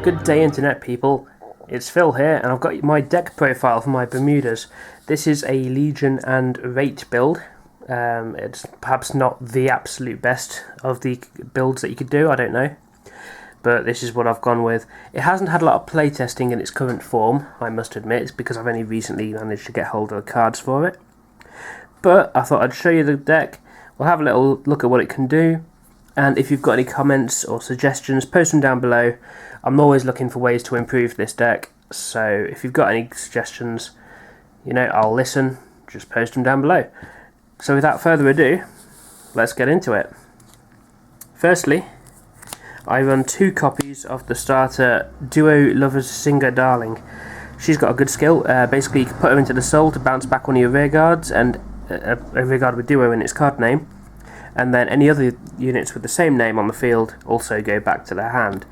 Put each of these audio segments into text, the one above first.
Good day internet people, it's Phil here and I've got my deck profile for my Bermudas. This is a Legion and Reit build. It's perhaps not the absolute best of the builds that you could do, I don't know. But this is what I've gone with. It hasn't had a lot of playtesting in its current form, I must admit, because I've only recently managed to get hold of the cards for it. But I thought I'd show you the deck, we'll have a little look at what it can do, and if you've got any comments or suggestions, post them down below. I'm always looking for ways to improve this deck, so if you've got any suggestions, you know, I'll listen, just post them down below. So without further ado, let's get into it. Firstly, I run 2 copies of the starter Duo Lover's Singer Darling. She's got a good skill. Basically, you can put her into the soul to bounce back one of your rear guards, and a rear guard with Duo in its card name. And then any other units with the same name on the field also go back to their hand.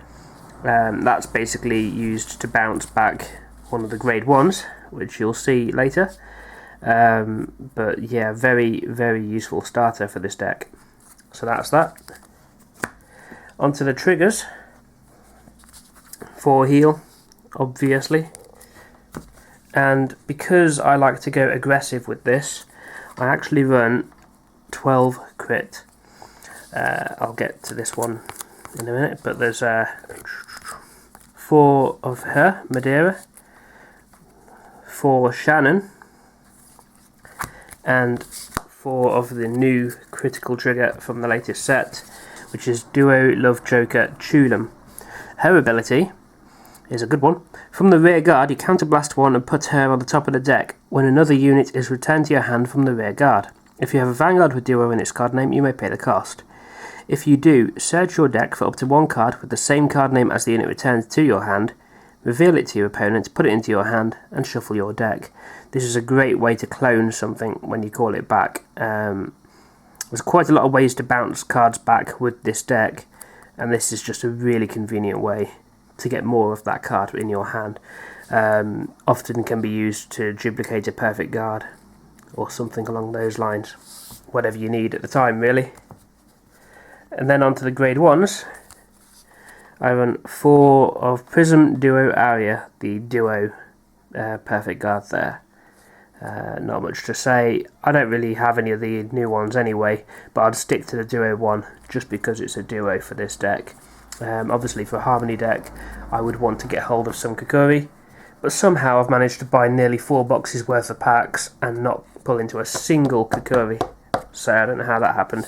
That's basically used to bounce back one of the grade 1s, which you'll see later. But yeah, very, very useful starter for this deck. So that's that. Onto the triggers. 4 heal, obviously. And because I like to go aggressive with this, I actually run 12 crit. I'll get to this one in a minute, but there's 4 of her, Madeira, 4 Shannon, and 4 of the new critical trigger from the latest set, which is Duo Love Joker Chulum. Her ability is a good one. From the rear guard, you counterblast 1 and put her on the top of the deck when another unit is returned to your hand from the rear guard. If you have a Vanguard with Duo in its card name, you may pay the cost. If you do, search your deck for up to 1 card with the same card name as the unit returned to your hand, reveal it to your opponent, put it into your hand, and shuffle your deck. This is a great way to clone something when you call it back. There's quite a lot of ways to bounce cards back with this deck, and this is just a really convenient way to get more of that card in your hand. Often can be used to duplicate a perfect guard, or something along those lines. Whatever you need at the time, really. And then onto the grade 1s. I run 4 of Prism Duo Aria, the Duo perfect guard there. Not much to say. I don't really have any of the new ones anyway, but I'd stick to the Duo one just because it's a Duo for this deck. Obviously for a Harmony deck I would want to get hold of some Kokiri, but somehow I've managed to buy nearly 4 boxes worth of packs and not pull into a single Kokiri, so I don't know how that happened.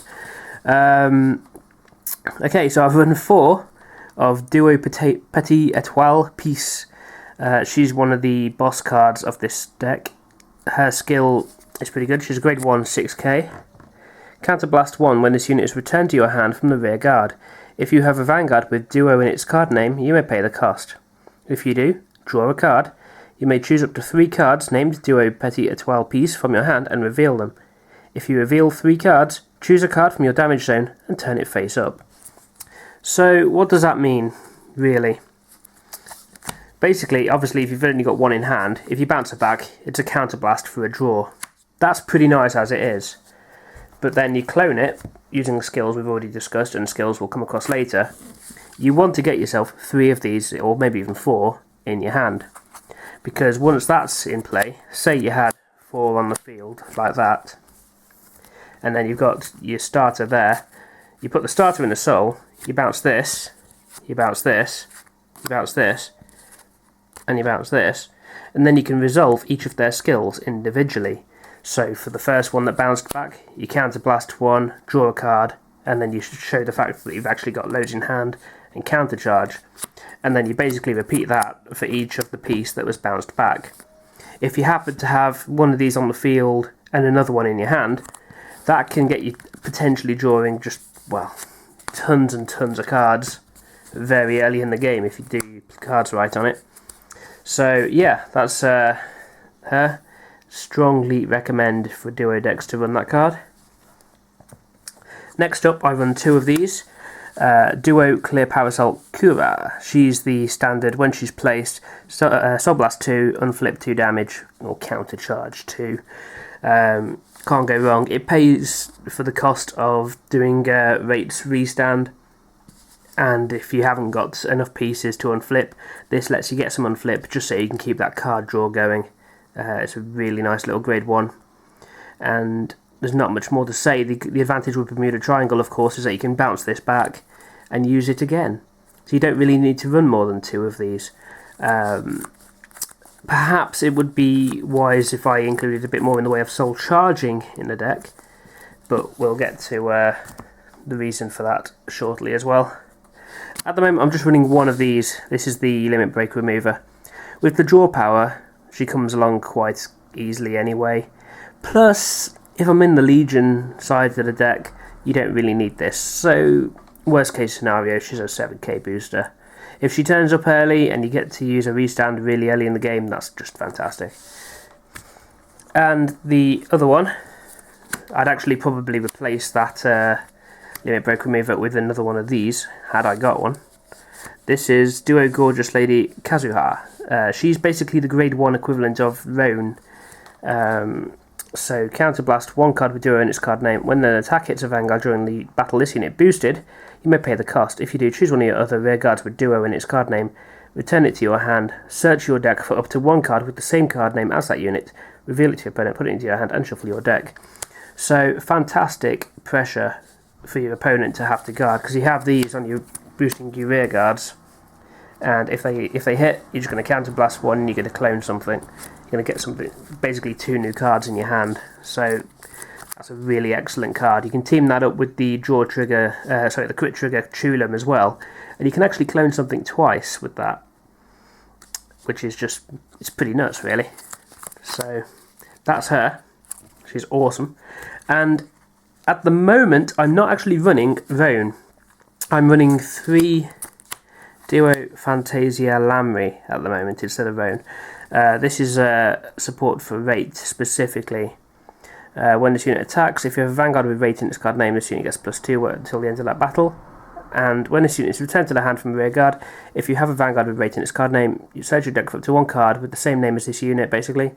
Okay, so I've run 4 of Duo Petit Etoile Peace. She's one of the boss cards of this deck. Her skill is pretty good. She's a grade 1 6k. Counterblast 1 when this unit is returned to your hand from the rear guard. If you have a Vanguard with Duo in its card name, you may pay the cost. If you do, draw a card. You may choose up to 3 cards named Duo Petit Etoile Peace from your hand and reveal them. If you reveal 3 cards, choose a card from your damage zone and turn it face up. So what does that mean, really? Basically, obviously, if you've only got 1 in hand, if you bounce it back, it's a counterblast for a draw. That's pretty nice as it is. But then you clone it, using the skills we've already discussed, and skills we'll come across later. You want to get yourself 3 of these, or maybe even 4, in your hand. Because once that's in play, say you had 4 on the field, like that, and then you've got your starter there, you put the starter in the soul, you bounce this, you bounce this, you bounce this, and you bounce this, and then you can resolve each of their skills individually. So for the first one that bounced back, you counterblast 1, draw a card, and then you show the fact that you've actually got loads in hand and countercharge, and then you basically repeat that for each of the piece that was bounced back. If you happen to have one of these on the field and another one in your hand, that can get you potentially drawing just, well, tons and tons of cards very early in the game if you do your cards right on it. So yeah, that's her. Strongly recommend for Duo decks to run that card. Next up, I run 2 of these. Duo Clear Parasol Kura. She's the standard when she's placed. Soul Blast 2, unflip 2 damage, or counter charge 2. Can't go wrong. It pays for the cost of doing Reit's restand and if you haven't got enough pieces to unflip, this lets you get some unflip just so you can keep that card draw going. It's a really nice little grade 1, and there's not much more to say. The advantage with Bermuda Triangle, of course, is that you can bounce this back and use it again, so you don't really need to run more than 2 of these. Perhaps it would be wise if I included a bit more in the way of soul charging in the deck, but we'll get to the reason for that shortly as well. At the moment I'm just running 1 of these. This is the Limit Break Remover. With the draw power, she comes along quite easily anyway. Plus, if I'm in the Legion side of the deck, you don't really need this. So, worst case scenario, she's a 7k booster. If she turns up early and you get to use a restand really early in the game, that's just fantastic. And the other one, I'd actually probably replace that Limit Break Remover with another one of these, had I got one. This is Duo Gorgeous Lady Kazuha. She's basically the grade 1 equivalent of Roan. So, counterblast 1 card with Duo in its card name. When an attack hits a Vanguard during the battle this unit boosted, you may pay the cost. If you do, choose one of your other rear guards with Duo in its card name, return it to your hand, search your deck for up to 1 card with the same card name as that unit, reveal it to your opponent, put it into your hand, and shuffle your deck. So, fantastic pressure for your opponent to have to guard, because you have these on your boosting your rear guards, and if they hit, you're just going to counterblast 1 and you're going to clone something. You're going to get something, basically 2 new cards in your hand. So that's a really excellent card. You can team that up with the draw trigger, the crit trigger Chulum as well, and you can actually clone something twice with that, which is just, it's pretty nuts really. So that's her. She's awesome. And at the moment, I'm not actually running Roan. I'm running 3 Duo Fantasia Lamry at the moment instead of Roan. This is support for Reit specifically. When this unit attacks, if you have a Vanguard with Reit in its card name, this unit gets +2 until the end of that battle. And when this unit is returned to the hand from a rear guard, if you have a Vanguard with Reit in its card name, you search your deck for up to 1 card with the same name as this unit, basically.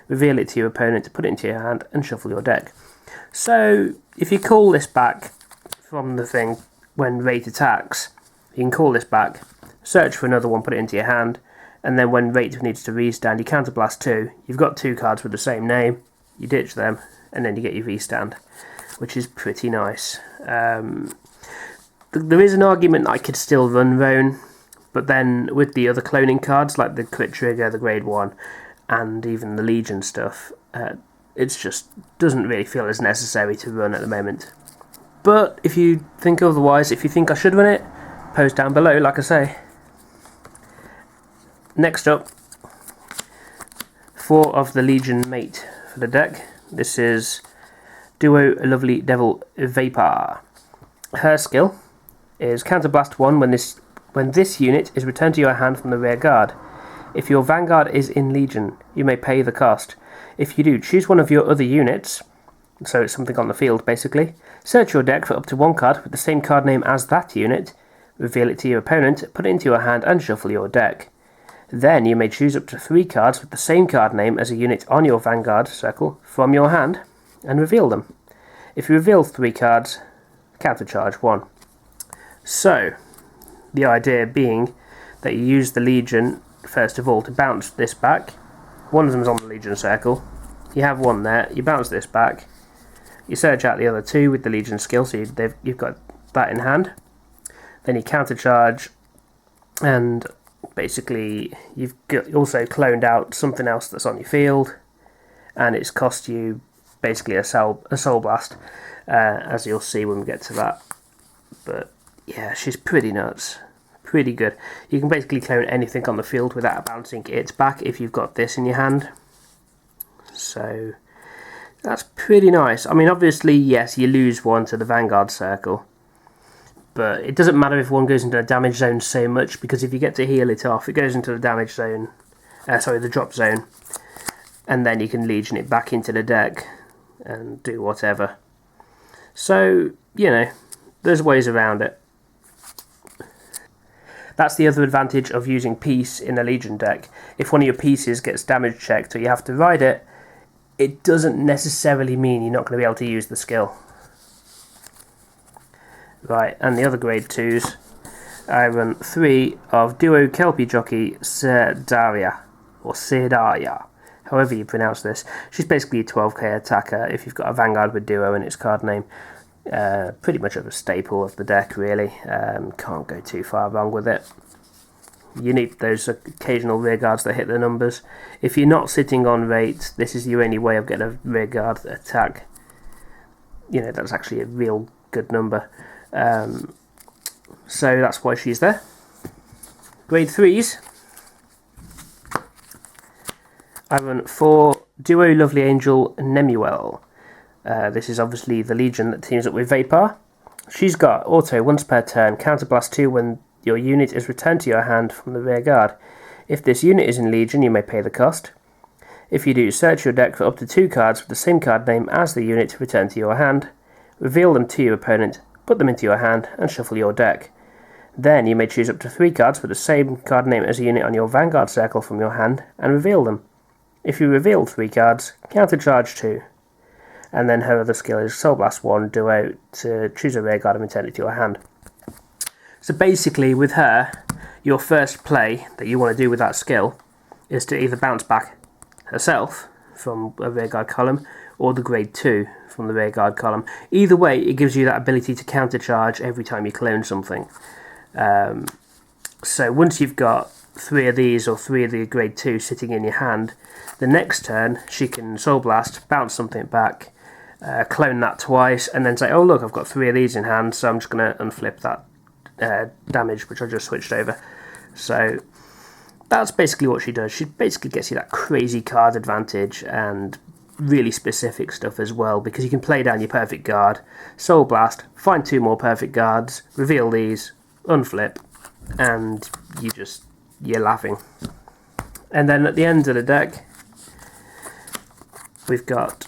Reveal it to your opponent, put it into your hand, and shuffle your deck. So, if you call this back from the thing when Reit attacks, you can call this back, search for another one, put it into your hand, and then when Reit needs to restand, you counterblast 2. You've got 2 cards with the same name, you ditch them, and then you get your restand, which is pretty nice. There is an argument that I could still run Roan, but then with the other cloning cards, like the crit trigger, the grade 1, and even the Legion stuff, it just doesn't really feel as necessary to run at the moment. But if you think otherwise, if you think I should run it, post down below, like I say. Next up, 4 of the Legion mate for the deck. This is Duo Lovely Devil Vapor. Her skill is Counterblast 1 when this unit is returned to your hand from the rear guard. If your Vanguard is in Legion, you may pay the cost. If you do, choose one of your other units, so it's something on the field basically, search your deck for up to 1 card with the same card name as that unit, reveal it to your opponent, put it into your hand and shuffle your deck. Then you may choose up to 3 cards with the same card name as a unit on your Vanguard circle from your hand and reveal them. If you reveal 3 cards, countercharge 1. So, the idea being that you use the Legion first of all to bounce this back. One of them is on the Legion circle. You have one there, you bounce this back. You search out the other 2 with the Legion skill, so you've got that in hand. Then you countercharge, and basically you've also cloned out something else that's on your field, and it's cost you basically a soul blast, as you'll see when we get to that. But yeah, she's pretty nuts, pretty good. You can basically clone anything on the field without bouncing it back if you've got this in your hand. So that's pretty nice. I mean, obviously, yes, you lose 1 to the Vanguard circle, but it doesn't matter if 1 goes into the damage zone so much, because if you get to heal it off, it goes into the damage zone, the drop zone, and then you can Legion it back into the deck and do whatever. So, you know, there's ways around it. That's the other advantage of using Peace in a Legion deck. If one of your pieces gets damage checked or you have to ride it, it doesn't necessarily mean you're not going to be able to use the skill. Right, and the other grade 2s. I run 3 of Duo Kelpie Jockey Serdaria, or Serdaria, however you pronounce this. She's basically a 12k attacker if you've got a Vanguard with Duo in its card name. Pretty much a staple of the deck, really. Can't go too far wrong with it. You need those occasional rearguards that hit the numbers. If you're not sitting on Reit, this is your only way of getting a rearguard attack. You know, that's actually a real good number. So that's why she's there. Grade 3s. I run 4 Duo Lovely Angel Nemuel. This is obviously the Legion that teams up with Vapor. She's got auto once per turn, counterblast 2 when your unit is returned to your hand from the rear guard. If this unit is in Legion, you may pay the cost. If you do, search your deck for up to 2 cards with the same card name as the unit returned to your hand. Reveal them to your opponent, put them into your hand, and shuffle your deck. Then you may choose up to 3 cards with the same card name as a unit on your Vanguard circle from your hand, and reveal them. If you reveal 3 cards, countercharge 2. And then her other skill is Soul Blast 1, Duo, to choose a rear guard and return it to your hand. So basically with her, your first play that you want to do with that skill is to either bounce back herself from a rear guard column, or the grade 2 from the rear guard column. Either way, it gives you that ability to countercharge every time you clone something. So once you've got 3 of these or 3 of the grade 2 sitting in your hand, the next turn she can Soul Blast, bounce something back, clone that twice, and then say, oh look, I've got 3 of these in hand, so I'm just going to unflip that damage which I just switched over. So that's basically what she does. She basically gets you that crazy card advantage and really specific stuff as well, because you can play down your perfect guard, Soul Blast, find 2 more perfect guards, reveal these, unflip, and you're laughing. And then at the end of the deck, we've got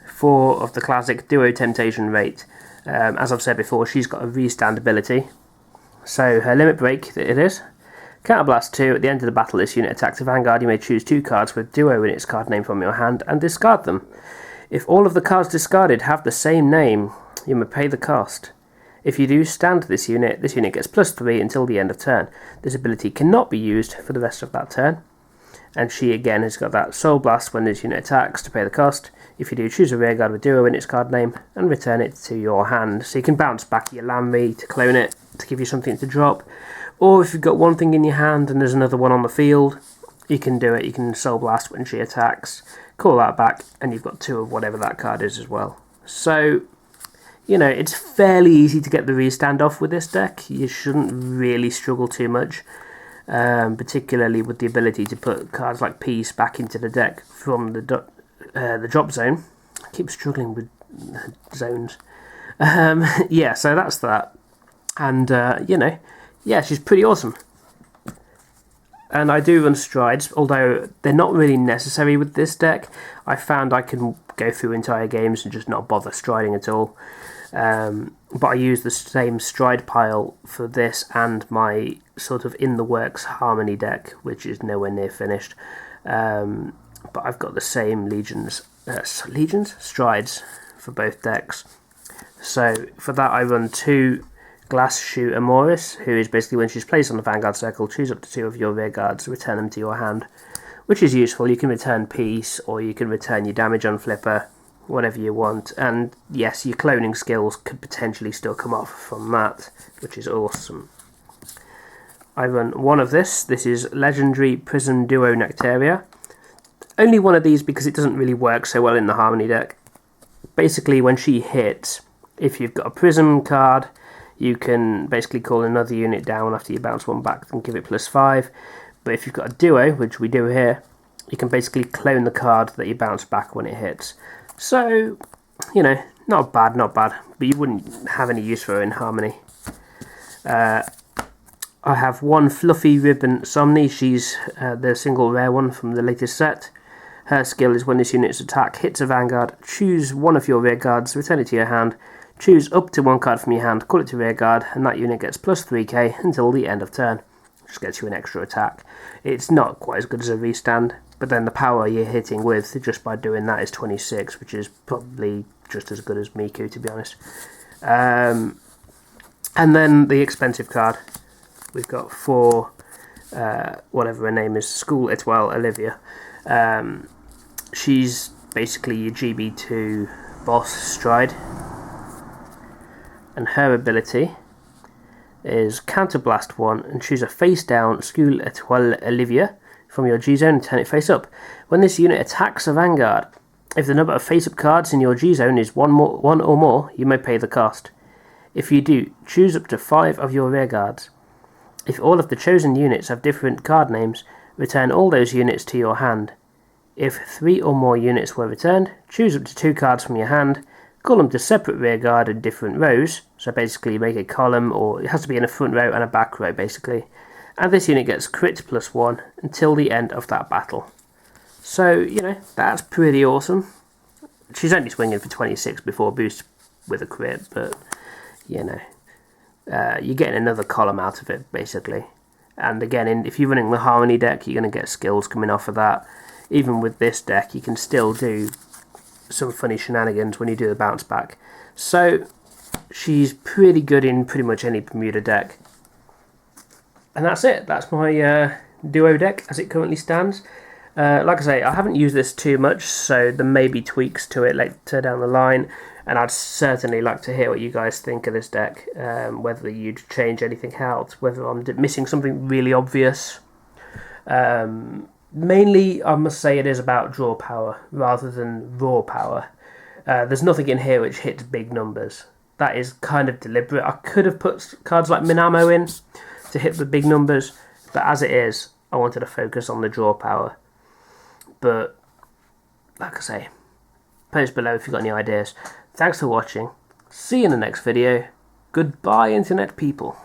4 of the classic Duo Temptation Reit. As I've said before, she's got a restand ability. So her limit break, it is. Counterblast 2, at the end of the battle, this unit attacks a Vanguard. You may choose 2 cards with Duo in its card name from your hand and discard them. If all of the cards discarded have the same name, you may pay the cost. If you do stand this unit gets +3 until the end of turn. This ability cannot be used for the rest of that turn. And she again has got that Soul Blast when this unit attacks to pay the cost. If you do, choose a rearguard with Duo in its card name and return it to your hand. So you can bounce back your Lamry to clone it to give you something to drop. Or if you've got one thing in your hand and there's another one on the field, you can do it. You can Soul Blast when she attacks, call that back, and you've got 2 of whatever that card is as well. So, you know, it's fairly easy to get the restand off with this deck. You shouldn't really struggle too much. Particularly with the ability to put cards like Peace back into the deck from the drop zone. I keep struggling with zones. Yeah, so that's that. And, you know, yeah, she's pretty awesome. And I do run strides, although they're not really necessary with this deck. I found I can go through entire games and just not bother striding at all. But I use the same stride pile for this and my sort of in the works Harmony deck, which is nowhere near finished. But I've got the same strides for both decks. So for that I run 2 Glass Shoe Amoris, who is basically when she's placed on the Vanguard circle, choose up to 2 of your rear guards, return them to your hand, which is useful. You can return Peace, or you can return your damage on flipper, whatever you want. And yes, your cloning skills could potentially still come off from that, which is awesome. I run 1 of this. This is Legendary Prism Duo Nectaria. Only 1 of these because it doesn't really work so well in the Harmony deck. Basically, when she hits, if you've got a Prism card, you can basically call another unit down after you bounce 1 back and give it +5. But if you've got a Duo, which we do here, you can basically clone the card that you bounce back when it hits. So, you know, not bad, but you wouldn't have any use for her in Harmony. I have 1 Fluffy Ribbon Somni. She's the single rare one from the latest set. Her skill is when this unit's attack hits a Vanguard, choose 1 of your rear guards, return it to your hand, choose up to 1 card from your hand, call it to rear guard, and that unit gets +3k until the end of turn. Just gets you an extra attack. It's not quite as good as a restand, but then the power you're hitting with just by doing that is 26, which is probably just as good as Miku, to be honest. And then the expensive card. We've got for whatever her name is, School Etoile Olivia. She's basically your GB2 boss Stride. And her ability is Counterblast 1 and choose a face down School Etoile Olivia from your G zone and turn it face up. When this unit attacks a Vanguard, if the number of face up cards in your G zone is one or more, you may pay the cost. If you do, choose up to 5 of your rear guards. If all of the chosen units have different card names, return all those units to your hand. If 3 or more units were returned, choose up to 2 cards from your hand, call them to separate rear guard in different rows, so basically you make a column, or it has to be in a front row and a back row basically, and this unit gets crit +1 until the end of that battle. So, you know, that's pretty awesome. She's only swinging for 26 before boost with a crit, but, you know, you're getting another column out of it basically. And again, if you're running the Harmony deck, you're going to get skills coming off of that. Even with this deck, you can still do some funny shenanigans when you do the bounce back. So she's pretty good in pretty much any Bermuda deck. And that's it. That's my duo deck as it currently stands. Like I say, I haven't used this too much, so there may be tweaks to it later down the line, and I'd certainly like to hear what you guys think of this deck, whether you'd change anything else, whether I'm missing something really obvious. Mainly, I must say it is about draw power rather than raw power. There's nothing in here which hits big numbers. That is kind of deliberate. I could have put cards like Minamo in to hit the big numbers, but as it is, I wanted to focus on the draw power. But, like I say, post below if you've got any ideas. Thanks for watching. See you in the next video. Goodbye, Internet people.